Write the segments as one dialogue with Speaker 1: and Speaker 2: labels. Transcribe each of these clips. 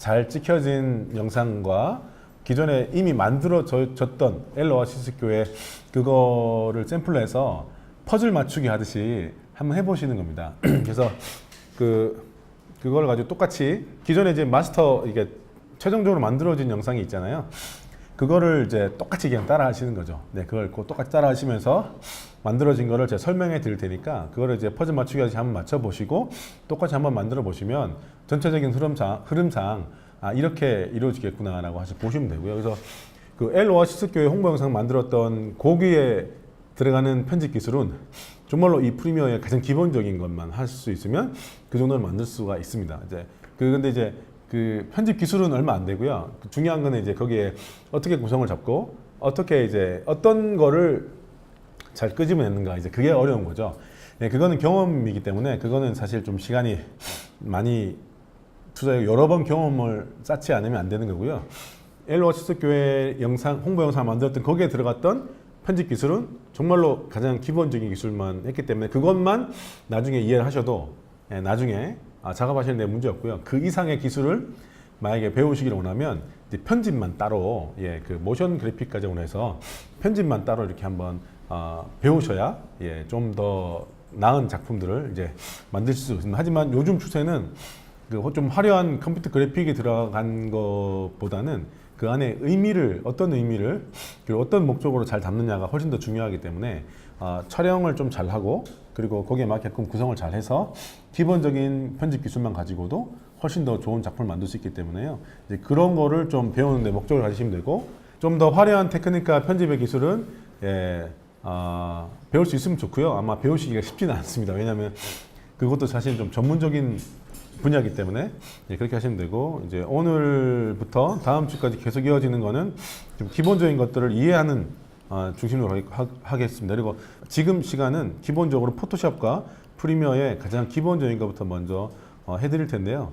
Speaker 1: 잘 찍혀진 영상과 기존에 이미 만들어졌던 엘오아시스 교회 그거를 샘플로 해서 퍼즐 맞추기 하듯이 한번 해보시는 겁니다. 그래서 그걸 가지고 똑같이 기존에 이제 마스터 이게 최종적으로 만들어진 영상이 있잖아요. 그거를 이제 똑같이 그냥 따라 하시는 거죠. 네, 그걸 똑같이 따라 하시면서 만들어진 거를 제가 설명해 드릴 테니까 그거를 이제 퍼즐 맞추기 하듯이 한번 맞춰 보시고 똑같이 한번 만들어 보시면 전체적인 흐름상 이렇게 이루어지겠구나라고 하시 보시면 되고요. 그래서 그 엘오아시스 교회 홍보 영상 만들었던 거기에 들어가는 편집 기술은 정말로 이 프리미어의 가장 기본적인 것만 할 수 있으면 그 정도를 만들 수가 있습니다. 근데 이제 그 편집 기술은 얼마 안 되고요. 중요한 거는 이제 거기에 어떻게 구성을 잡고 어떻게 이제 어떤 거를 잘 끄집어내는가 이제 그게 어려운 거죠. 네, 그거는 경험이기 때문에 그거는 사실 좀 시간이 많이 투자해 여러 번 경험을 쌓지 않으면 안 되는 거고요. 엘오아시스 교회 홍보 영상 만들었던 거기에 들어갔던 편집 기술은 정말로 가장 기본적인 기술만 했기 때문에 그것만 나중에 이해를 하셔도 나중에 작업하시는 데 문제 없고요. 그 이상의 기술을 만약에 배우시기를 원하면 이제 편집만 따로 그 모션 그래픽까지 원해서 편집만 따로 이렇게 한번 배우셔야 좀 더 나은 작품들을 이제 만들 수 있습니다. 하지만 요즘 추세는 그 좀 화려한 컴퓨터 그래픽이 들어간 것보다는 그 안에 어떤 의미를 그리고 어떤 목적으로 잘 담느냐가 훨씬 더 중요하기 때문에 촬영을 좀 잘하고 그리고 거기에 맞게끔 구성을 잘해서 기본적인 편집 기술만 가지고도 훨씬 더 좋은 작품을 만들 수 있기 때문에요. 이제 그런 거를 좀 배우는 데 목적을 가지시면 되고 좀 더 화려한 테크닉과 편집의 기술은 배울 수 있으면 좋고요. 아마 배우시기가 쉽지는 않습니다. 왜냐하면 그것도 사실 좀 전문적인 분야이기 때문에 그렇게 하시면 되고 이제 오늘부터 다음 주까지 계속 이어지는 거는 좀 기본적인 것들을 이해하는 중심으로 하겠습니다. 그리고 지금 시간은 기본적으로 포토샵과 프리미어의 가장 기본적인 것부터 먼저 해드릴 텐데요.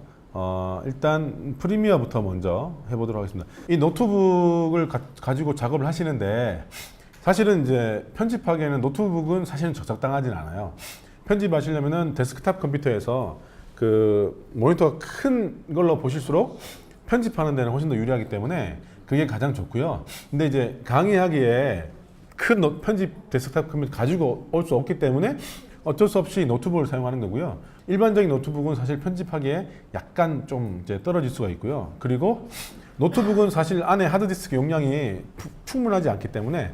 Speaker 1: 일단 프리미어부터 먼저 해보도록 하겠습니다. 이 노트북을 가지고 작업을 하시는데 사실은 이제 편집하기에는 노트북은 사실은 적당하진 않아요. 편집하시려면은 데스크탑 컴퓨터에서 그 모니터가 큰 걸로 보실수록 편집하는 데는 훨씬 더 유리하기 때문에 그게 가장 좋고요. 근데 이제 강의하기에 큰 편집 데스크탑 컴퓨터 가지고 올 수 없기 때문에 어쩔 수 없이 노트북을 사용하는 거고요. 일반적인 노트북은 사실 편집하기에 약간 좀 이제 떨어질 수가 있고요. 그리고 노트북은 사실 안에 하드디스크 용량이 충분하지 않기 때문에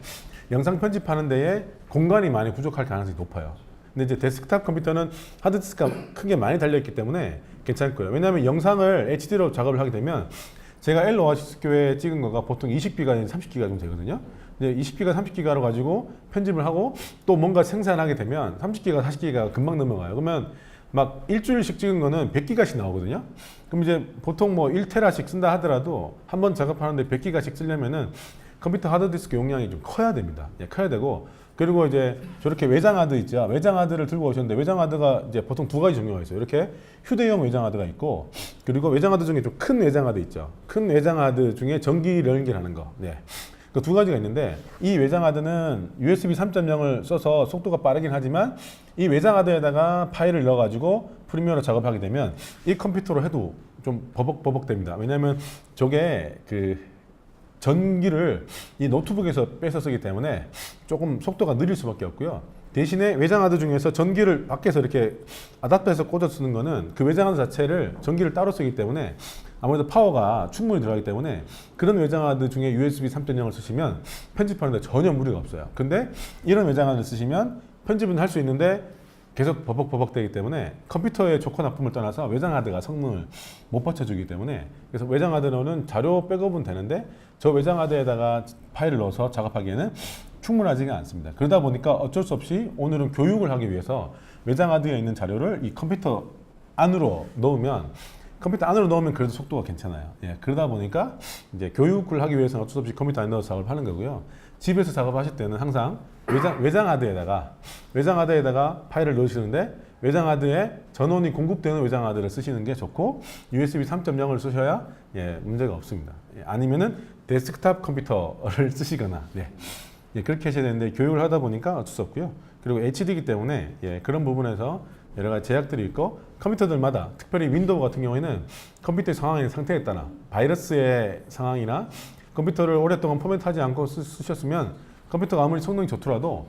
Speaker 1: 영상 편집하는 데에 공간이 많이 부족할 가능성이 높아요. 근데 이제 데스크탑 컴퓨터는 하드디스크가 크게 많이 달려있기 때문에 괜찮을 거예요. 왜냐하면 영상을 HD로 작업을 하게 되면 제가 엘오아시스 교회에 찍은 거가 보통 20기가, 30기가 정도 되거든요. 근데 20기가, 30기가로 가지고 편집을 하고 또 뭔가 생산하게 되면 30기가, 40기가 금방 넘어가요. 그러면 막 일주일씩 찍은 거는 100기가씩 나오거든요. 그럼 이제 보통 뭐 1테라씩 쓴다 하더라도 한 번 작업하는데 100기가씩 쓰려면은 컴퓨터 하드디스크 용량이 좀 커야 됩니다. 커야 되고 그리고 이제 저렇게 외장하드 있죠. 외장하드를 들고 오셨는데 외장하드가 이제 보통 두 가지 종류가 있어요. 이렇게 휴대용 외장하드가 있고 그리고 외장하드 중에 좀 큰 외장하드 있죠. 큰 외장하드 중에 전기 연결하는 거. 그 두 가지가 있는데 이 외장하드는 USB 3.0을 써서 속도가 빠르긴 하지만 이 외장하드에다가 파일을 넣어가지고 프리미어로 작업하게 되면 이 컴퓨터로 해도 좀 버벅버벅 됩니다. 왜냐하면 저게 전기를 이 노트북에서 뺏어 쓰기 때문에 조금 속도가 느릴 수밖에 없고요. 대신에 외장하드 중에서 전기를 밖에서 이렇게 아답터에서 꽂아 쓰는 거는 그 외장하드 자체를 전기를 따로 쓰기 때문에 아무래도 파워가 충분히 들어가기 때문에 그런 외장하드 중에 USB 3.0을 쓰시면 편집하는데 전혀 무리가 없어요. 근데 이런 외장하드를 쓰시면 편집은 할 수 있는데 계속 버벅버벅 되기 때문에 컴퓨터의 좋고 나쁨을 떠나서 외장하드가 성능을 못 받쳐주기 때문에 그래서 외장하드로는 자료 백업은 되는데 저 외장하드에다가 파일을 넣어서 작업하기에는 충분하지가 않습니다. 그러다 보니까 어쩔 수 없이 오늘은 교육을 하기 위해서 외장하드에 있는 자료를 이 컴퓨터 안으로 넣으면 그래도 속도가 괜찮아요. 그러다 보니까 이제 교육을 하기 위해서는 어쩔 수 없이 컴퓨터 안에 넣어서 작업을 하는 거고요. 집에서 작업하실 때는 항상 외장하드에다가 파일을 넣으시는데 외장하드에 전원이 공급되는 외장하드를 쓰시는 게 좋고 USB 3.0을 쓰셔야 문제가 없습니다. 아니면은 데스크탑 컴퓨터를 쓰시거나 그렇게 하셔야 되는데 교육을 하다 보니까 어쩔 수 없고요. 그리고 HD이기 때문에 그런 부분에서 여러 가지 제약들이 있고 컴퓨터들마다 특별히 윈도우 같은 경우에는 컴퓨터의 상황의 상태에 따라 바이러스의 상황이나 컴퓨터를 오랫동안 포맷하지 않고 쓰셨으면 컴퓨터가 아무리 성능이 좋더라도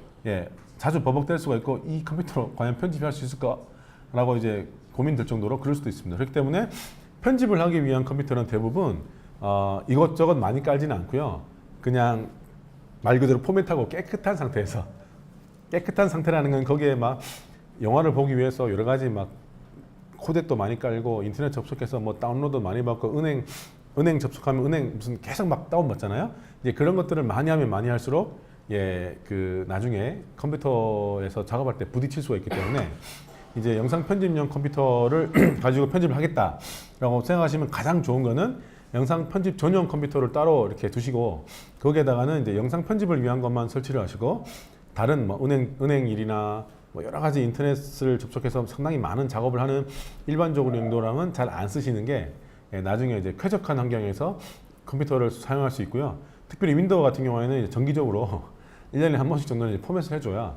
Speaker 1: 자주 버벅될 수가 있고 이 컴퓨터로 과연 편집할 수 있을까라고 이제 고민될 정도로 그럴 수도 있습니다. 그렇기 때문에 편집을 하기 위한 컴퓨터는 대부분 이것저것 많이 깔지는 않고요. 그냥 말 그대로 포맷하고 깨끗한 상태에서 깨끗한 상태라는 건 거기에 막 영화를 보기 위해서 여러 가지 막 코덱도 많이 깔고 인터넷 접속해서 뭐 다운로드 많이 받고 은행 접속하면 은행 무슨 계속 막 다운받잖아요. 이제 그런 것들을 많이 하면 많이 할수록 그 나중에 컴퓨터에서 작업할 때 부딪힐 수가 있기 때문에 이제 영상 편집용 컴퓨터를 가지고 편집을 하겠다라고 생각하시면 가장 좋은 거는 영상 편집 전용 컴퓨터를 따로 이렇게 두시고 거기에다가는 이제 영상 편집을 위한 것만 설치를 하시고 다른 뭐 은행 일이나 뭐 여러 가지 인터넷을 접속해서 상당히 많은 작업을 하는 일반적으로 용도랑은 잘 안 쓰시는 게 나중에 이제 쾌적한 환경에서 컴퓨터를 사용할 수 있고요. 특별히 윈도우 같은 경우에는 이제 정기적으로 1년에 한 번씩 정도는 포맷을 해줘야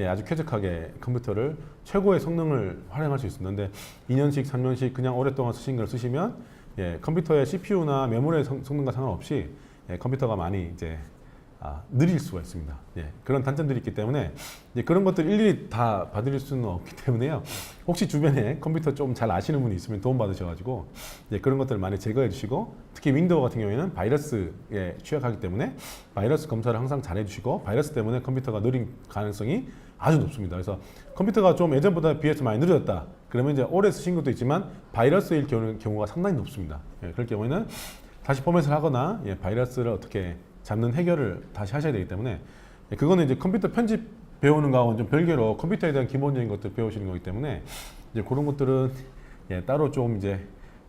Speaker 1: 아주 쾌적하게 컴퓨터를 최고의 성능을 활용할 수 있습니다. 근데 2년씩, 3년씩 그냥 오랫동안 쓰신 걸 쓰시면 컴퓨터의 CPU나 메모리의 성능과 상관없이 컴퓨터가 많이 이제 느릴 수가 있습니다. 그런 단점들이 있기 때문에 그런 것들 일일이 다 봐드릴 수는 없기 때문에요. 혹시 주변에 컴퓨터 좀 잘 아시는 분이 있으면 도움 받으셔가지고 그런 것들을 많이 제거해 주시고 특히 윈도우 같은 경우에는 바이러스에 취약하기 때문에 바이러스 검사를 항상 잘 해주시고 바이러스 때문에 컴퓨터가 느린 가능성이 아주 높습니다. 그래서 컴퓨터가 좀 예전보다 비해서 많이 느려졌다. 그러면 이제 오래 쓰신 것도 있지만 바이러스일 경우가 상당히 높습니다. 그럴 경우에는 다시 포맷을 하거나 바이러스를 어떻게 잡는 해결을 다시 하셔야 되기 때문에 그거는 이제 컴퓨터 편집 배우는 거하고는 좀 별개로 컴퓨터에 대한 기본적인 것들 배우시는 거기 때문에 이제 그런 것들은 따로 좀 이제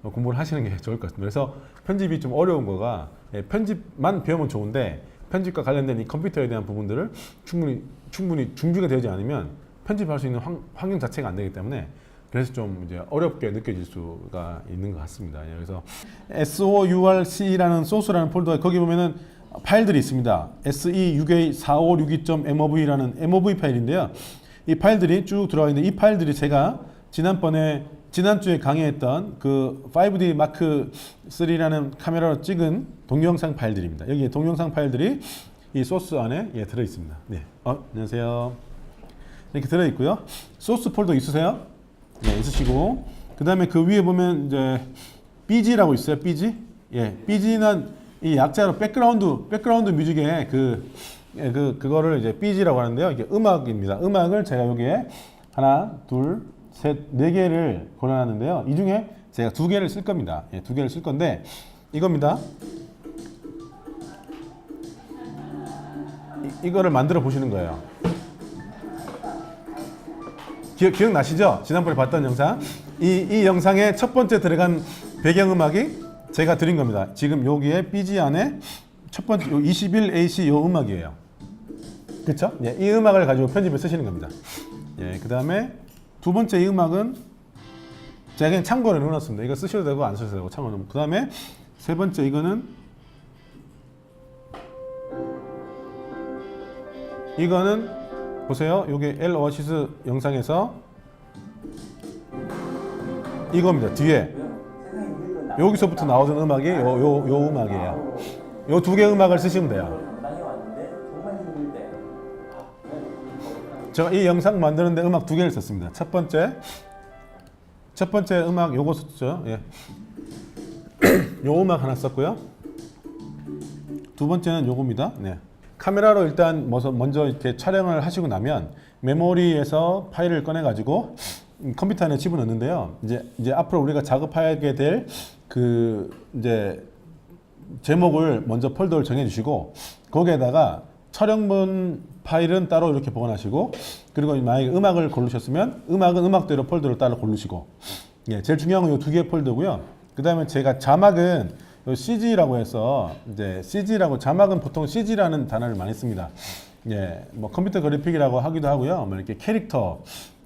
Speaker 1: 공부를 하시는 게 좋을 것 같습니다. 그래서 편집이 좀 어려운 거가 편집만 배우면 좋은데 편집과 관련된 이 컴퓨터에 대한 부분들을 충분히 준비가 되지 않으면 편집할 수 있는 환경 자체가 안 되기 때문에 그래서 좀 이제 어렵게 느껴질 수가 있는 것 같습니다. 그래서 sourc라는 소스라는 폴더에 거기 보면은 파일들이 있습니다. se6a4562.mov라는 mov 파일인데요. 이 파일들이 쭉 들어가 있는데 이 파일들이 제가 지난주에 강의했던 그 5D 마크 3라는 카메라로 찍은 동영상 파일들입니다. 여기 동영상 파일들이 이 소스 안에 들어 있습니다. 안녕하세요. 이렇게 들어 있고요. 소스 폴더 있으세요? 있으시고 그 다음에 그 위에 보면 이제 BG라고 있어요. BG. BG는 이 약자로 백그라운드 뮤직의 그거를 이제 BG라고 하는데요. 이게 음악입니다. 음악을 제가 여기에 하나, 둘, 셋, 네 개를 골라놨는데요. 이 중에 제가 두 개를 쓸 겁니다. 두 개를 쓸 건데 이겁니다. 이거를 만들어 보시는 거예요. 기억나시죠? 지난번에 봤던 영상. 이 영상의 첫 번째 들어간 배경음악이 제가 드린 겁니다. 지금 여기에 BG 안에 첫 번째 21AC 요 음악이에요. 그렇죠? 이 음악을 가지고 편집을 쓰시는 겁니다. 그 다음에 두 번째 이 음악은 제가 그냥 참고로 넣어놨습니다. 이거 쓰셔도 되고 안 쓰셔도 되고 참고로. 그 다음에 세 번째 이거는 보세요. 요게 엘 오아시스 영상에서 이겁니다. 뒤에 여기서부터 나오던 음악이 요 음악이에요. 요 두 개 음악을 쓰시면 돼요. 제가 이 영상 만드는데 음악 두 개를 썼습니다. 첫 번째 음악 요거 썼죠. 요 음악 하나 썼고요. 두 번째는 요겁니다. 카메라로 일단 먼저 이렇게 촬영을 하시고 나면 메모리에서 파일을 꺼내 가지고 컴퓨터 안에 집어넣는데요. 이제 앞으로 우리가 작업하게 될 이제 제목을 먼저 폴더를 정해 주시고 거기에다가 촬영본 파일은 따로 이렇게 보관하시고 그리고 만약에 음악을 고르셨으면 음악은 음악대로 폴더를 따로 고르시고 제일 중요한 건 이 두 개 폴더고요. 그 다음에 제가 자막은 CG라고 해서 이제 CG라고 자막은 보통 CG라는 단어를 많이 씁니다. 뭐 컴퓨터 그래픽이라고 하기도 하고요. 뭐 이렇게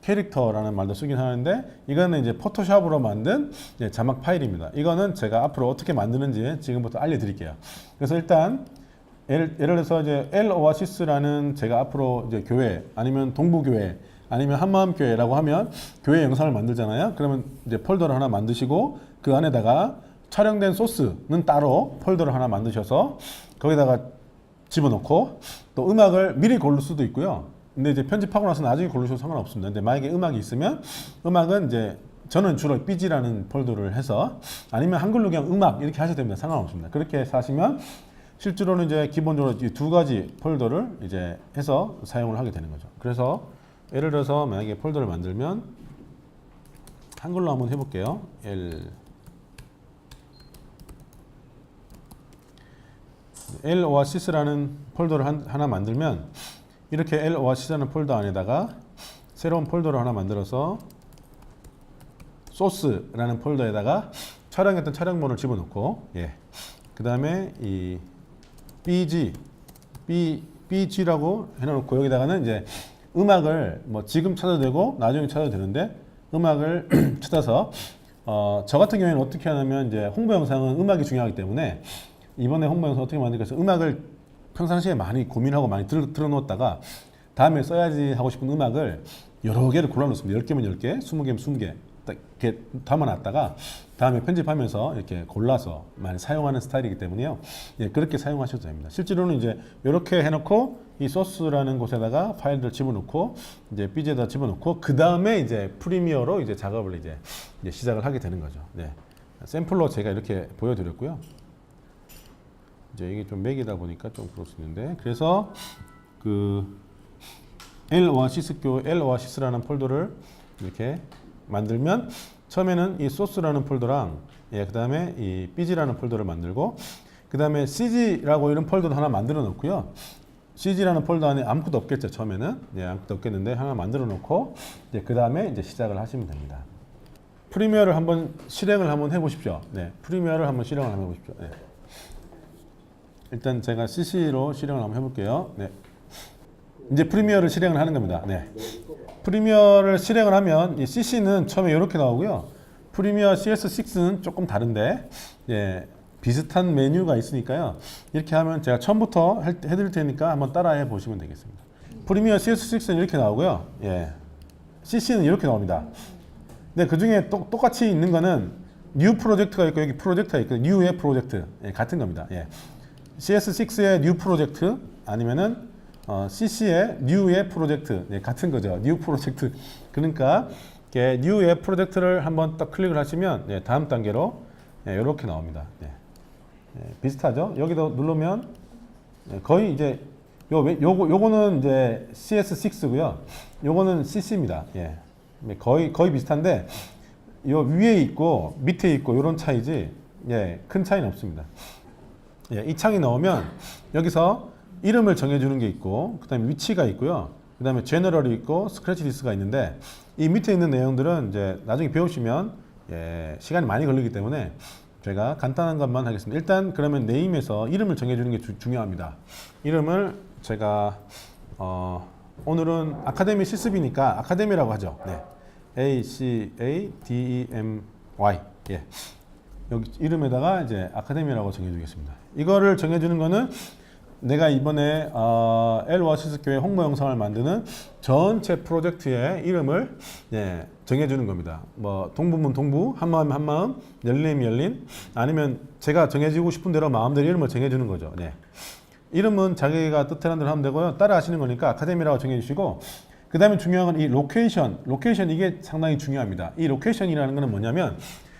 Speaker 1: 캐릭터라는 말도 쓰긴 하는데 이거는 이제 포토샵으로 만든 자막 파일입니다. 이거는 제가 앞으로 어떻게 만드는지 지금부터 알려드릴게요. 그래서 일단 예를 들어서 이제 엘 오아시스라는 제가 앞으로 이제 교회 아니면 동부교회 아니면 한마음교회라고 하면 교회 영상을 만들잖아요. 그러면 이제 폴더를 하나 만드시고 그 안에다가 촬영된 소스는 따로 폴더를 하나 만드셔서 거기다가 집어넣고 또 음악을 미리 고를 수도 있고요. 근데 이제 편집하고 나서 나중에 고르셔도 상관없습니다. 근데 만약에 음악이 있으면 음악은 이제 저는 주로 삐지라는 폴더를 해서 아니면 한글로 그냥 음악 이렇게 하셔도 됩니다. 상관없습니다. 그렇게 해서 하시면 실제로는 이제 기본적으로 이 두 가지 폴더를 이제 해서 사용을 하게 되는 거죠. 그래서 예를 들어서 만약에 폴더를 만들면 한글로 한번 해볼게요. L 오아시스라는 폴더를 하나 만들면 이렇게 L 오아시스라는 폴더 안에다가 새로운 폴더를 하나 만들어서 소스라는 폴더에다가 촬영했던 촬영본을 집어넣고 그 다음에 이 BG라고 해놓고 여기다가는 이제 음악을 뭐 지금 찾아도 되고 나중에 찾아도 되는데 음악을 찾아서 저 같은 경우에는 어떻게 하냐면 이제 홍보 영상은 음악이 중요하기 때문에 이번에 홍보 영상 어떻게 만들까 해서 음악을 평상시에 많이 고민하고 많이 틀어놓았다가 다음에 써야지 하고 싶은 음악을 여러 개를 골라놓습니다. 10개면 10개, 20개면 20개 딱 이렇게 담아놨다가 다음에 편집하면서 이렇게 골라서 많이 사용하는 스타일이기 때문에요. 그렇게 사용하셔도 됩니다. 실제로는 이제 이렇게 해놓고 이 소스라는 곳에다가 파일들을 집어넣고 이제 BG에다 집어넣고 그 다음에 이제 프리미어로 이제 작업을 이제 시작을 하게 되는 거죠. 샘플로 제가 이렇게 보여드렸고요. 이제 이게 좀 맥이다 보니까 좀 그럴 수 있는데 그래서 그 L 오아시스라는 폴더를 이렇게 만들면 처음에는 이 소스라는 폴더랑 그 다음에 이 BG라는 폴더를 만들고 그 다음에 CG라고 이런 폴더도 하나 만들어 놓고요. CG라는 폴더 안에 아무것도 없겠죠. 처음에는 아무것도 없겠는데 하나 만들어 놓고 그 다음에 이제 시작을 하시면 됩니다. 프리미어를 한번 실행을 한번 해보십시오. 프리미어를 한번 실행을 한번 해보십시오. 일단 제가 CC로 실행을 한번 해볼게요. 이제 프리미어를 실행을 하는 겁니다. 프리미어를 실행을 하면 이 CC는 처음에 이렇게 나오고요. 프리미어 CS6는 조금 다른데 비슷한 메뉴가 있으니까요. 이렇게 하면 제가 처음부터 해드릴 테니까 한번 따라해 보시면 되겠습니다. 프리미어 CS6는 이렇게 나오고요. CC는 이렇게 나옵니다. 근데 그 중에 똑같이 있는 거는 뉴 프로젝트가 있고 여기 프로젝트가 있고 뉴의 프로젝트 같은 겁니다. CS6의 뉴 프로젝트 아니면은 CC의 뉴의 프로젝트 같은 거죠. 뉴 프로젝트. 그러니까 뉴의 프로젝트를 한번 딱 클릭을 하시면 다음 단계로 이렇게 나옵니다. 비슷하죠? 여기도 누르면 거의 이제 요거는 이제 CS6고요. 요거는 CC입니다. 거의 비슷한데 요 위에 있고 밑에 있고 이런 차이지 큰 차이는 없습니다. 이 창이 나오면 여기서 이름을 정해주는 게 있고 그 다음에 위치가 있고요. 그 다음에 제너럴이 있고 스크래치 디스가 있는데 이 밑에 있는 내용들은 이제 나중에 배우시면 시간이 많이 걸리기 때문에 제가 간단한 것만 하겠습니다. 일단 그러면 네임에서 이름을 정해주는 게 중요합니다. 이름을 제가 오늘은 아카데미 실습이니까 아카데미라고 하죠. ACADEMY 여기 이름에다가 이제 아카데미라고 정해주겠습니다. 이거를 정해주는 거는 내가 이번에 L 오아시스 교회 홍보 영상을 만드는 전체 프로젝트의 이름을 정해주는 겁니다. 뭐 동부면 동부, 한마음이면 한마음, 열림이면 열린, 아니면 제가 정해주고 싶은 대로 마음대로 이름을 정해주는 거죠. 이름은 자기가 뜻하는 대로 하면 되고요. 따라 하시는 거니까 아카데미라고 정해주시고 그 다음에 중요한 건 이 로케이션 이게 상당히 중요합니다. 이 로케이션이라는 거는 뭐냐면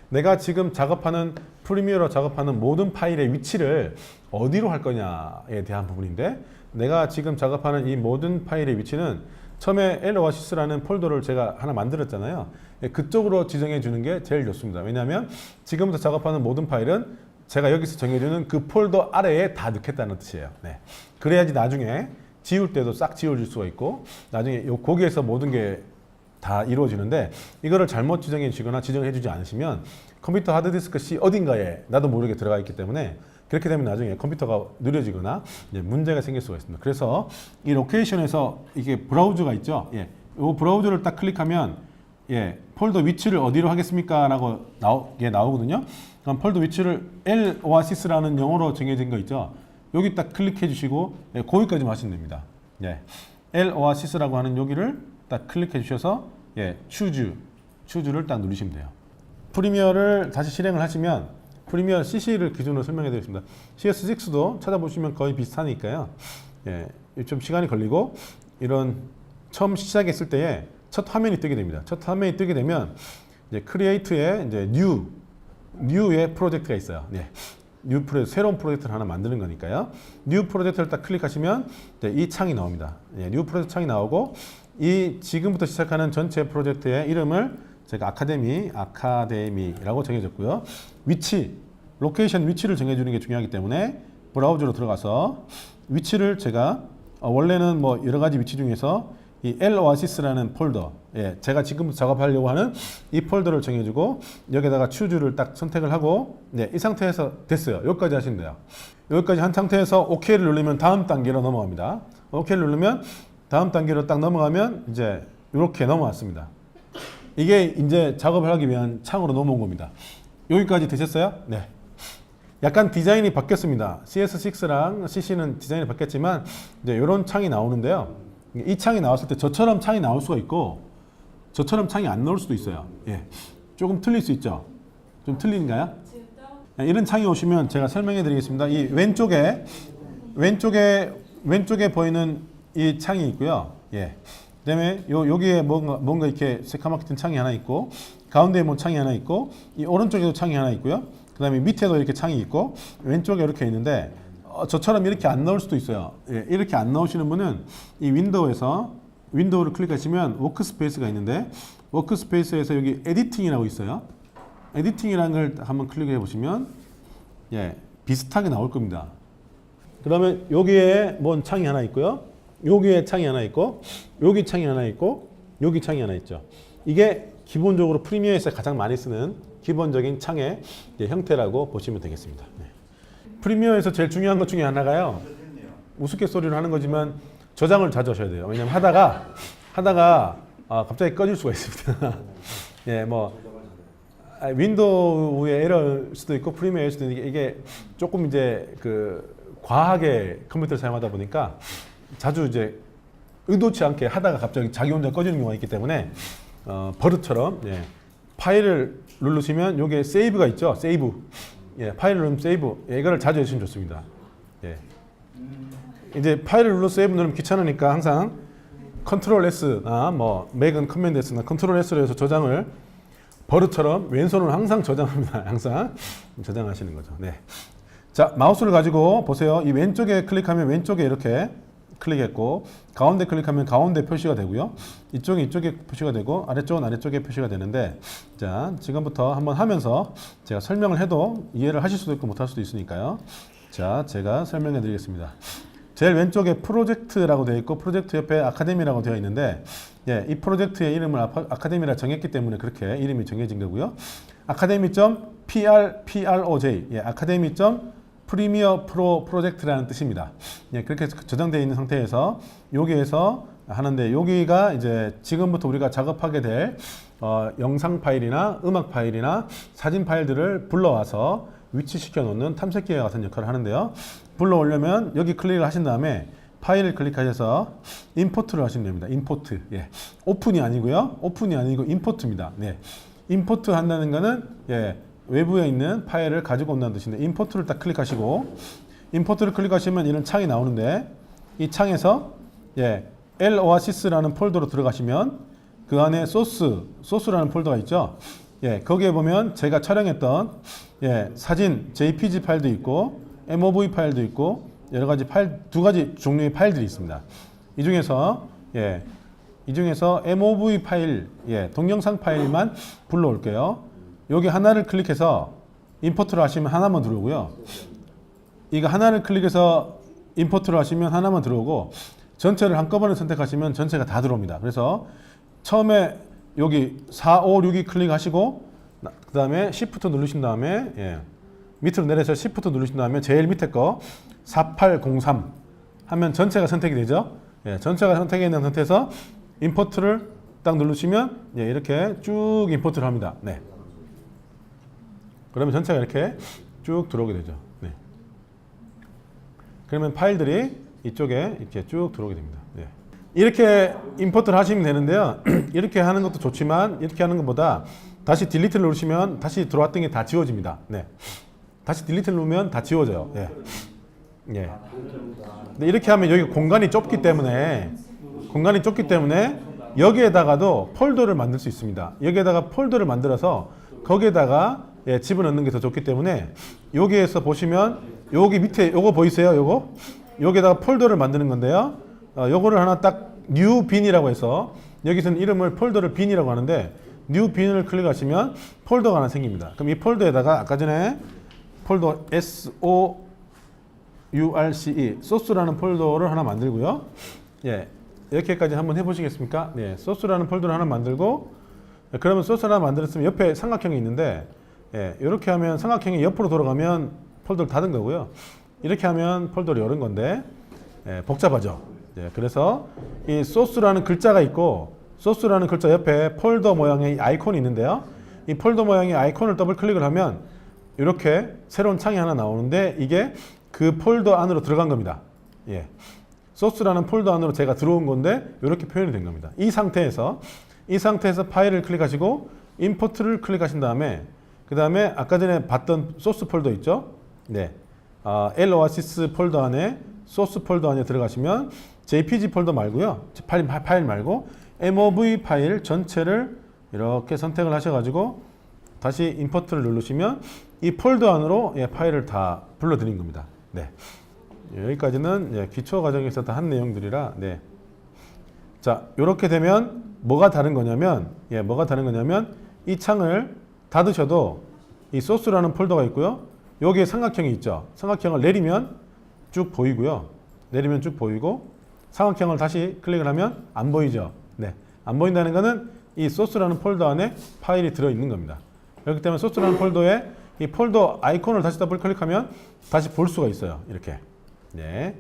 Speaker 1: 내가 지금 작업하는 프리미어로 작업하는 모든 파일의 위치를 어디로 할 거냐에 대한 부분인데 내가 지금 작업하는 이 모든 파일의 위치는 처음에 L 오아시스라는 폴더를 제가 하나 만들었잖아요. 그쪽으로 지정해 주는 게 제일 좋습니다. 왜냐하면 지금부터 작업하는 모든 파일은 제가 여기서 정해주는 그 폴더 아래에 다 넣겠다는 뜻이에요. 그래야지 나중에 지울 때도 싹 지워질 수가 있고 나중에 거기에서 모든 게 다 이루어지는데 이거를 잘못 지정해 주시거나 지정해 주지 않으시면 컴퓨터 하드디스크 C 어딘가에 나도 모르게 들어가 있기 때문에 그렇게 되면 나중에 컴퓨터가 느려지거나 문제가 생길 수가 있습니다. 그래서 이 로케이션에서 이게 브라우저가 있죠. 이 브라우저를 딱 클릭하면 폴더 위치를 어디로 하겠습니까? 라고 나오거든요. 그럼 폴더 위치를 L 오아시스라는 영어로 정해진 거 있죠. 여기 딱 클릭해 주시고 거기까지만 하시면 됩니다. L 오아시스라고 하는 여기를 딱 클릭해 주셔서 추주를 딱 누르시면 돼요. 프리미어를 다시 실행을 하시면 프리미어 CC를 기준으로 설명해 드리겠습니다. CS6도 찾아보시면 거의 비슷하니까요. 좀 시간이 걸리고 이런 처음 시작했을 때에 첫 화면이 뜨게 됩니다. 첫 화면이 뜨게 되면 이제 크리에이트에 이제 뉴의 프로젝트가 있어요. 뉴 프로젝트, 새로운 프로젝트를 하나 만드는 거니까요. 뉴 프로젝트를 딱 클릭하시면 이제 이 창이 나옵니다. 뉴 프로젝트 창이 나오고 이 지금부터 시작하는 전체 프로젝트의 이름을 제가 아카데미라고 정해줬고요. 로케이션 위치를 정해주는 게 중요하기 때문에 브라우저로 들어가서 위치를 제가 원래는 뭐 여러 가지 위치 중에서 이 Loasis라는 폴더, 제가 지금부터 작업하려고 하는 이 폴더를 정해주고 여기다가 추주를 딱 선택을 하고 이 상태에서 됐어요. 여기까지 하시면 돼요. 여기까지 한 상태에서 OK를 누르면 다음 단계로 넘어갑니다. OK를 누르면 다음 단계로 딱 넘어가면 이제 이렇게 넘어왔습니다. 이게 이제 작업을 하기 위한 창으로 넘어온 겁니다. 여기까지 되셨어요? 네. 약간 디자인이 바뀌었습니다. CS6랑 CC는 디자인이 바뀌었지만 이제 이런 창이 나오는데요. 이 창이 나왔을 때 저처럼 창이 나올 수가 있고 저처럼 창이 안 나올 수도 있어요. 조금 틀릴 수 있죠. 좀 틀린가요? 이런 창이 오시면 제가 설명해 드리겠습니다. 이 왼쪽에 보이는 이 창이 있고요. 그다음에 여기에 뭔가 이렇게 새까맣게 뜬 창이 하나 있고 가운데에 뭐 창이 하나 있고 이 오른쪽에도 창이 하나 있고요. 그다음에 밑에도 이렇게 창이 있고 왼쪽에 이렇게 있는데 저처럼 이렇게 안 나올 수도 있어요. 이렇게 안 나오시는 분은 이 윈도우를 클릭하시면 워크스페이스가 있는데 워크스페이스에서 여기 에디팅이라고 있어요. 에디팅이라는 걸 한번 클릭해 보시면 비슷하게 나올 겁니다. 그러면 여기에 뭔 창이 하나 있고요. 여기에 창이 하나 있고 여기 창이 하나 있고 여기 창이 하나 있죠. 이게 기본적으로 프리미어에서 가장 많이 쓰는 기본적인 창의 형태라고 보시면 되겠습니다. 프리미어에서 제일 중요한 것 중에 하나가요. 우스갯소리로 하는 거지만 저장을 자주 하셔야 돼요. 왜냐면 하다가 갑자기 꺼질 수가 있습니다. 윈도우의 에러일 수도 있고 프리미어일 수도 있는데 이게 조금 이제 과하게 컴퓨터를 사용하다 보니까 자주 이제 의도치 않게 하다가 갑자기 자기 혼자 꺼지는 경우가 있기 때문에 버릇처럼 파일을 누르시면 여기에 세이브가 있죠. 파일을 누르면 세이브. 이거를 자주 해주시면 좋습니다. 이제 파일을 눌러 세이브 누르면 귀찮으니까 항상 컨트롤 S나 맥은 커맨드 S나 컨트롤 S로 해서 저장을 버릇처럼 왼손으로 항상 저장합니다. 항상 저장하시는 거죠. 자, 마우스를 가지고 보세요. 이 왼쪽에 클릭하면 왼쪽에 이렇게 클릭했고 가운데 클릭하면 가운데 표시가 되고요. 이쪽에 표시가 되고 아래쪽은 아래쪽에 표시가 되는데 자, 지금부터 한번 하면서 제가 설명을 해도 이해를 하실 수도 있고 못할 수도 있으니까요. 자, 제가 설명해 드리겠습니다. 제일 왼쪽에 프로젝트라고 되어 있고 프로젝트 옆에 아카데미라고 되어 있는데 이 프로젝트의 이름을 아카데미라 정했기 때문에 그렇게 이름이 정해진 거고요. 아카데미.proj 아카데미. 프리미어 프로 프로젝트라는 뜻입니다. 그렇게 저장되어 있는 상태에서 여기에서 하는데 여기가 이제 지금부터 우리가 작업하게 될 영상 파일이나 음악 파일이나 사진 파일들을 불러와서 위치시켜 놓는 탐색기와 같은 역할을 하는데요. 불러오려면 여기 클릭을 하신 다음에 파일을 클릭하셔서 임포트를 하시면 됩니다. 임포트. 오픈이 아니고요. 오픈이 아니고 임포트입니다. 임포트 한다는 거는 외부에 있는 파일을 가지고 온다는 뜻인데 임포트를 딱 클릭하시고 임포트를 클릭하시면 이런 창이 나오는데 이 창에서 Loasis라는 폴더로 들어가시면 그 안에 소스라는 폴더가 있죠. 거기에 보면 제가 촬영했던 사진 JPG 파일도 있고 MOV 파일도 있고 여러 가지 파일 두 가지 종류의 파일들이 있습니다. 이 중에서 MOV 파일 동영상 파일만 불러올게요. 여기 하나를 클릭해서 임포트를 하시면 하나만 들어오고요. 이거 하나를 클릭해서 임포트를 하시면 하나만 들어오고 전체를 한꺼번에 선택하시면 전체가 다 들어옵니다. 그래서 처음에 여기 4, 5, 6이 클릭하시고 그 다음에 Shift 누르신 다음에 밑으로 내려서 Shift 누르신 다음에 제일 밑에 거 4803 하면 전체가 선택이 되죠. 전체가 선택이 있는 상태에서 임포트를 딱 누르시면 이렇게 쭉 임포트를 합니다. 그러면 전체가 이렇게 쭉 들어오게 되죠. 그러면 파일들이 이쪽에 이렇게 쭉 들어오게 됩니다. 이렇게 임포트를 하시면 되는데요. 이렇게 하는 것도 좋지만 이렇게 하는 것보다 다시 딜리트를 누르시면 다시 들어왔던 게 다 지워집니다. 네. 다시 딜리트를 누르면 다 지워져요. 예. 예. 근데 이렇게 하면 여기 공간이 좁기 때문에 여기에다가도 폴더를 만들 수 있습니다. 여기에다가 폴더를 만들어서 거기에다가 예, 집어넣는 게 더 좋기 때문에 여기에서 보시면 여기 밑에 요거 보이세요? 요거 여기에다가 폴더를 만드는 건데요. 요거를 하나 딱 new bin이라고 해서 여기서는 이름을 폴더를 bin이라고 하는데 new bin을 클릭하시면 폴더가 하나 생깁니다. 그럼 이 폴더에다가 아까 전에 폴더 source 소스라는 폴더를 하나 만들고요. 예, 이렇게까지 한번 해보시겠습니까? 네, 소스라는 폴더를 하나 만들고 그러면 소스 하나 만들었으면 옆에 삼각형이 있는데 예, 이렇게 하면 삼각형이 옆으로 돌아가면 폴더를 닫은 거고요. 이렇게 하면 폴더를 열은 건데 예, 복잡하죠. 예, 그래서 이 소스라는 글자가 있고 소스라는 글자 옆에 폴더 모양의 아이콘이 있는데요. 이 폴더 모양의 아이콘을 더블 클릭을 하면 이렇게 새로운 창이 하나 나오는데 이게 그 폴더 안으로 들어간 겁니다. 예. 소스라는 폴더 안으로 제가 들어온 건데 이렇게 표현이 된 겁니다. 이 상태에서 파일을 클릭하시고 임포트를 클릭하신 다음에 그 다음에 아까 전에 봤던 소스 폴더 있죠? 네. Loasis 폴더 안에 소스 폴더 안에 들어가시면 JPG 폴더 말고요. 파일 말고 MOV 파일 전체를 이렇게 선택을 하셔가지고 다시 임포트를 누르시면 이 폴더 안으로 예, 파일을 다 불러드린 겁니다. 네. 여기까지는 예, 기초 과정에서 다 한 내용들이라 네. 자, 이렇게 되면 뭐가 다른 거냐면 이 창을 닫으셔도 이 소스라는 폴더가 있고요. 여기에 삼각형이 있죠. 삼각형을 내리면 쭉 보이고요. 내리면 쭉 보이고 삼각형을 다시 클릭을 하면 안 보이죠. 네. 안 보인다는 거는 이 소스라는 폴더 안에 파일이 들어 있는 겁니다. 그렇기 때문에 소스라는 폴더에 이 폴더 아이콘을 다시 더블 클릭하면 다시 볼 수가 있어요. 이렇게. 네.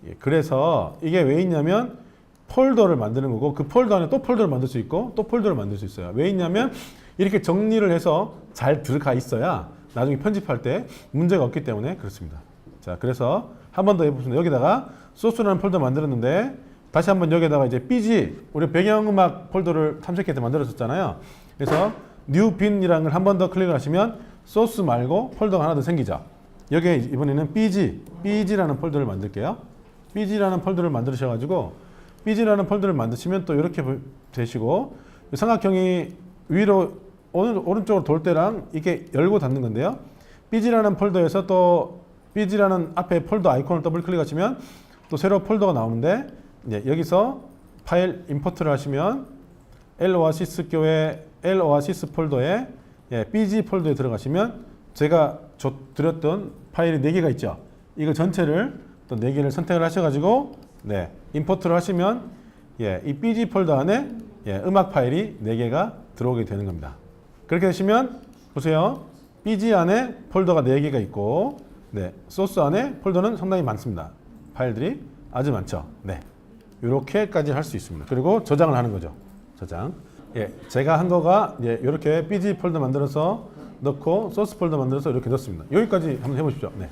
Speaker 1: 예, 그래서 이게 왜 있냐면 폴더를 만드는 거고 그 폴더 안에 또 폴더를 만들 수 있고 또 폴더를 만들 수 있어요. 왜 있냐면 이렇게 정리를 해서 잘 들어가 있어야 나중에 편집할 때 문제가 없기 때문에 그렇습니다. 자, 그래서 한 번 더 해보겠습니다. 여기다가 소스라는 폴더 만들었는데 다시 한번 여기다가 이제 BG 우리 배경음악 폴더를 탐색해 때 만들었었잖아요. 그래서 new bin이라는 걸 한 번 더 클릭을 하시면 소스 말고 폴더가 하나 더 생기죠. 여기에 이번에는 BG라는 폴더를 만들게요. BG라는 폴더를 만드셔가지고 BG라는 폴더를 만드시면 또 이렇게 되시고 삼각형이 위로 오른쪽으로 돌 때랑 이게 열고 닫는 건데요. BG라는 폴더에서 또 BG라는 앞에 폴더 아이콘을 더블 클릭하시면 또 새로운 폴더가 나오는데 네, 여기서 파일 임포트를 하시면 Loasis 폴더에 예, BG 폴더에 들어가시면 제가 드렸던 파일이 4개가 있죠. 이거 전체를 또 4개를 선택을 하셔가지고 네, 임포트를 하시면 예, 이 BG 폴더 안에 예, 음악 파일이 4개가 들어오게 되는 겁니다. 그렇게 되시면 보세요. BG 안에 폴더가 4개가 있고 네, 소스 안에 폴더는 상당히 많습니다. 파일들이 아주 많죠. 네, 이렇게까지 할 수 있습니다. 그리고 저장을 하는 거죠. 저장. 예, 제가 한 거가 예, 이렇게 BG 폴더 만들어서 넣고 소스 폴더 만들어서 이렇게 넣습니다. 여기까지 한번 해보십시오. 네.